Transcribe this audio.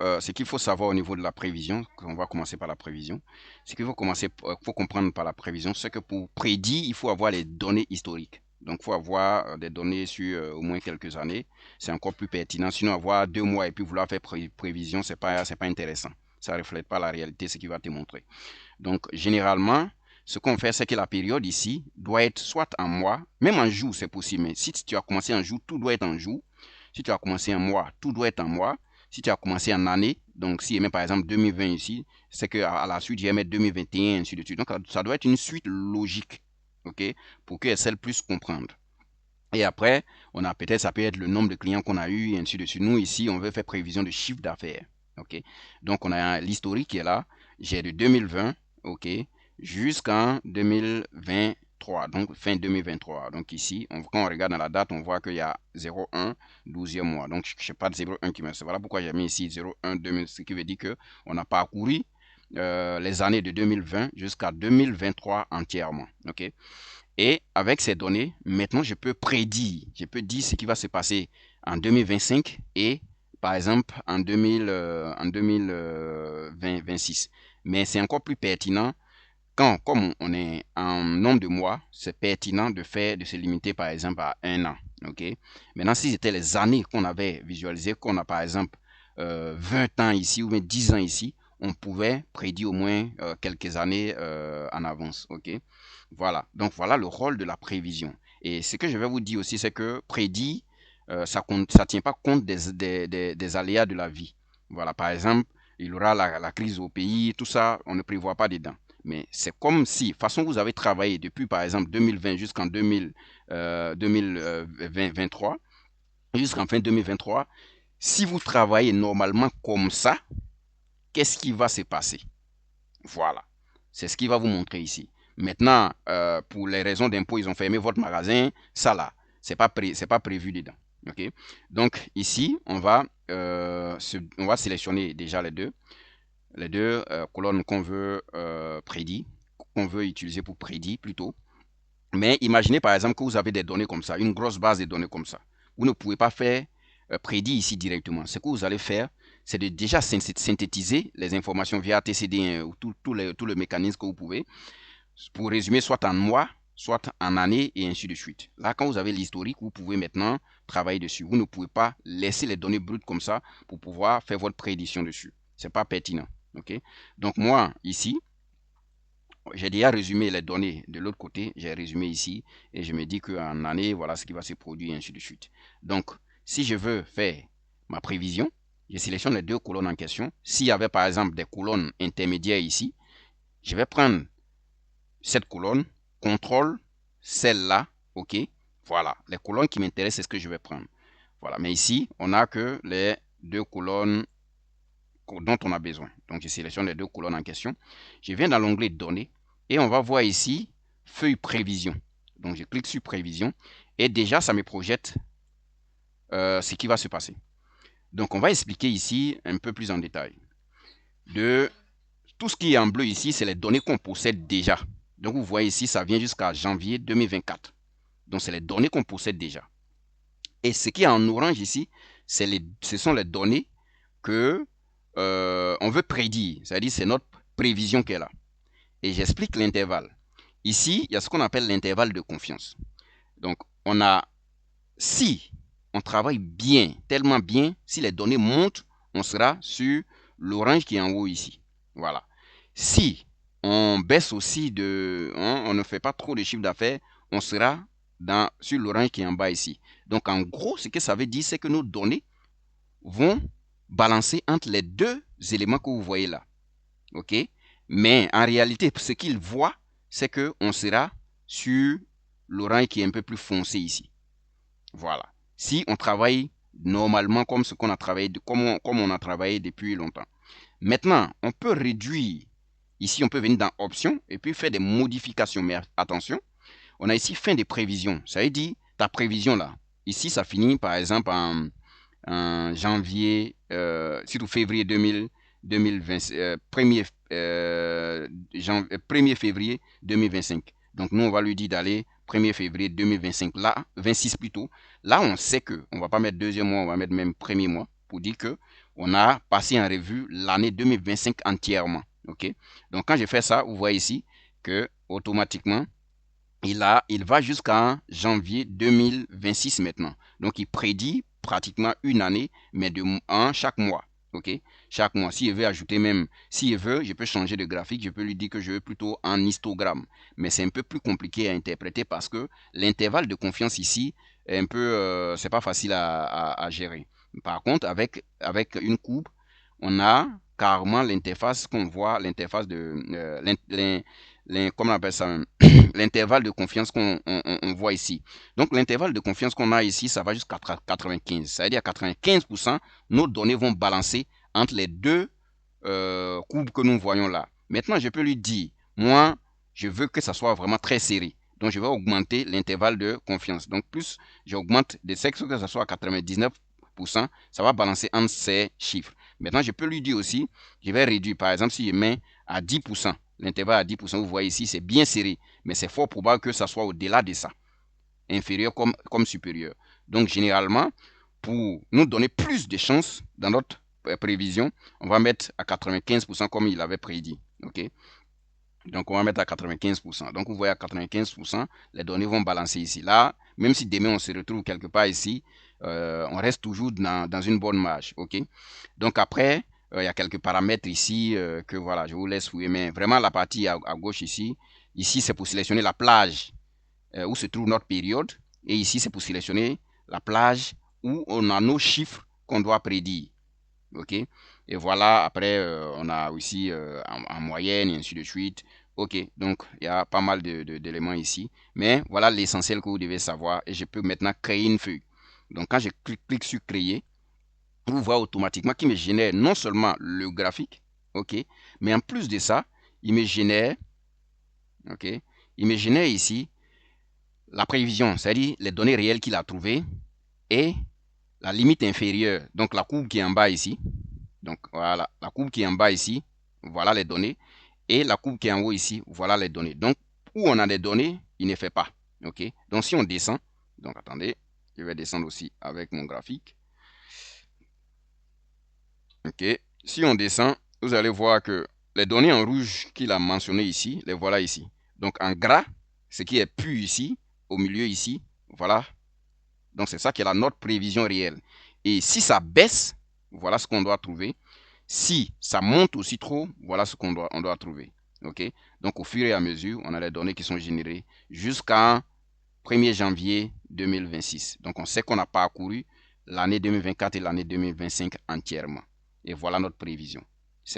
ce qu'il faut savoir au niveau de la prévision, on va commencer par la prévision, ce qu'il faut comprendre par la prévision, c'est que pour prédire, il faut avoir les données historiques. Donc, il faut avoir des données sur au moins quelques années. C'est encore plus pertinent. Sinon, avoir 2 mois et puis vouloir faire prévision, c'est pas intéressant. Ça ne reflète pas la réalité, ce qui va te montrer. Donc, généralement, ce qu'on fait, c'est que la période ici doit être soit en mois, même en jour, c'est possible. Mais si tu as commencé en jour, tout doit être en jour. Si tu as commencé en mois, tout doit être en mois. Si tu as commencé en année, donc si je mets par exemple 2020 ici, c'est qu'à la suite, je vais mettre 2021, ainsi de suite. Donc, ça doit être une suite logique, ok, pour que celle puisse comprendre. Et après, on a peut-être, ça peut être le nombre de clients qu'on a eu, et ainsi de suite. Nous, ici, on veut faire prévision de chiffre d'affaires. OK? Donc, on a l'historique qui est là. J'ai de 2020, OK, jusqu'en 2023, donc fin 2023. Donc, ici, quand on regarde dans la date, on voit qu'il y a 01, 12e mois. Donc, je n'ai pas de 01 qui me... Voilà pourquoi j'ai mis ici 01, 2000, ce qui veut dire qu'on a parcouru les années de 2020 jusqu'à 2023 entièrement. OK? Et avec ces données, maintenant, je peux prédire, je peux dire ce qui va se passer en 2025 et, par exemple, en 2026. Mais c'est encore plus pertinent quand, comme on est en nombre de mois, c'est pertinent de se limiter, par exemple, à 1 an. OK? Maintenant, si c'était les années qu'on avait visualisées, qu'on a, par exemple, 20 ans ici ou même 10 ans ici, on pouvait prédire au moins quelques années en avance. OK? Voilà. Donc, voilà le rôle de la prévision. Et ce que je vais vous dire aussi, c'est que prédire, ça tient pas compte des aléas de la vie. Voilà. Par exemple, il y aura la crise au pays, tout ça, on ne prévoit pas dedans. Mais c'est comme si, façon vous avez travaillé depuis par exemple 2020 jusqu'en 2023, jusqu'en fin 2023, si vous travaillez normalement comme ça, qu'est-ce qui va se passer? Voilà. C'est ce qui va vous montrer ici. Maintenant, pour les raisons d'impôt, ils ont fermé votre magasin. Ça là, c'est pas prévu dedans. Ok. Donc ici, on va sélectionner déjà les deux colonnes qu'on veut prédire, qu'on veut utiliser pour prédire plutôt. Mais imaginez par exemple que vous avez des données comme ça, une grosse base de données comme ça. Vous ne pouvez pas faire prédire ici directement. Ce que vous allez faire, c'est de déjà synthétiser les informations via TCD1 ou tout le mécanisme que vous pouvez, pour résumer soit en mois, soit en année et ainsi de suite. Là, quand vous avez l'historique, vous pouvez maintenant travailler dessus. Vous ne pouvez pas laisser les données brutes comme ça pour pouvoir faire votre prédiction dessus. C'est pas pertinent. Ok. Donc moi, ici, j'ai déjà résumé les données de l'autre côté. J'ai résumé ici et je me dis qu'en année, voilà ce qui va se produire et ainsi de suite. Donc, si je veux faire ma prévision, je sélectionne les deux colonnes en question. S'il y avait par exemple des colonnes intermédiaires ici, je vais prendre cette colonne, contrôle, celle-là, ok. Voilà, les colonnes qui m'intéressent, c'est ce que je vais prendre. Voilà, mais ici, on n'a que les deux colonnes dont on a besoin. Donc, je sélectionne les deux colonnes en question. Je viens dans l'onglet données et on va voir ici feuille prévision. Donc, je clique sur prévision et déjà, ça me projette ce qui va se passer. Donc, on va expliquer ici un peu plus en détail. Tout ce qui est en bleu ici, c'est les données qu'on possède déjà. Donc, vous voyez ici, ça vient jusqu'à janvier 2024. Donc, c'est les données qu'on possède déjà. Et ce qui est en orange ici, ce sont les données que on veut prédire. C'est-à-dire, c'est notre prévision qui est là. Et j'explique l'intervalle. Ici, il y a ce qu'on appelle l'intervalle de confiance. Donc, si on travaille bien, tellement bien, si les données montent, on sera sur l'orange qui est en haut ici. Voilà. Si on baisse aussi on ne fait pas trop de chiffre d'affaires, on sera sur l'orange qui est en bas ici. Donc, en gros, ce que ça veut dire, c'est que nos données vont balancer entre les deux éléments que vous voyez là. OK? Mais en réalité, ce qu'il voit, c'est qu'on sera sur l'orange qui est un peu plus foncé ici. Voilà. Si on travaille normalement comme ce qu'on a travaillé, comme on a travaillé depuis longtemps. Maintenant, on peut réduire. Ici, on peut venir dans Options et puis faire des modifications. Mais attention, on a ici fin de prévision. Ça veut dire ta prévision là. Ici, ça finit par exemple en janvier, surtout février 2020, 1er février 2025. Donc, nous, on va lui dire d'aller 1er février 2025. Là, 26 plutôt. Là, on sait que on va pas mettre deuxième mois, on va mettre même premier mois pour dire que on a passé en revue l'année 2025 entièrement. Ok, donc quand je fais ça, vous voyez ici que automatiquement il va jusqu'en janvier 2026 maintenant. Donc il prédit pratiquement une année, mais chaque mois. Ok, chaque mois. S'il veut ajouter même, s'il veut, je peux changer de graphique, je peux lui dire que je veux plutôt en histogramme. Mais c'est un peu plus compliqué à interpréter parce que l'intervalle de confiance ici est un peu, c'est pas facile à gérer. Par contre, avec une courbe, on a carrément l'interface qu'on voit, l'interface de comment on appelle ça, l'intervalle de confiance qu'on voit ici. Donc l'intervalle de confiance qu'on a ici, ça va jusqu'à 95. Ça veut dire à 95%, nos données vont balancer entre les deux courbes que nous voyons là. Maintenant, je peux lui dire, moi, je veux que ça soit vraiment très serré. Donc, je vais augmenter l'intervalle de confiance. Donc, plus j'augmente de sexe que ça soit à 99%, ça va balancer entre ces chiffres. Maintenant, je peux lui dire aussi, je vais réduire. Par exemple, si je mets à 10%, l'intervalle à 10%, vous voyez ici, c'est bien serré. Mais c'est fort probable que ça soit au-delà de ça. Inférieur comme supérieur. Donc, généralement, pour nous donner plus de chances dans notre prévision, on va mettre à 95% comme il avait prédit. Ok, donc on va mettre à 95%. Donc vous voyez à 95%, les données vont balancer ici. Là, même si demain on se retrouve quelque part ici, on reste toujours dans une bonne marge. Ok, donc après, il y a quelques paramètres ici que voilà, je vous laisse fouiller. Mais vraiment la partie à gauche ici, c'est pour sélectionner la plage où se trouve notre période. Et ici, c'est pour sélectionner la plage où on a nos chiffres qu'on doit prédire. Ok, et voilà, après, on a aussi en moyenne et ainsi de suite. Ok, donc il y a pas mal d'éléments ici. Mais voilà l'essentiel que vous devez savoir. Et je peux maintenant créer une feuille. Donc quand je clique sur créer, vous voyez automatiquement qu'il me génère non seulement le graphique, ok, mais en plus de ça, il me génère, ok, il me génère ici la prévision, c'est-à-dire les données réelles qu'il a trouvées et la limite inférieure, donc la courbe qui est en bas ici. Donc voilà, la courbe qui est en bas ici, voilà les données. Et la courbe qui est en haut ici, voilà les données. Donc, où on a des données, il ne fait pas. Ok. Donc, si on descend, donc attendez, je vais descendre aussi avec mon graphique. Ok. Si on descend, vous allez voir que les données en rouge qu'il a mentionnées ici, les voilà ici. Donc, en gras, ce qui est pu ici, au milieu ici, voilà. Donc, c'est ça qui est la notre prévision réelle. Et si ça baisse, voilà ce qu'on doit trouver. Si ça monte aussi trop, voilà ce qu'on doit trouver. Ok. Donc, au fur et à mesure, on a les données qui sont générées jusqu'à 1er janvier 2026. Donc, on sait qu'on a parcouru l'année 2024 et l'année 2025 entièrement. Et voilà notre prévision.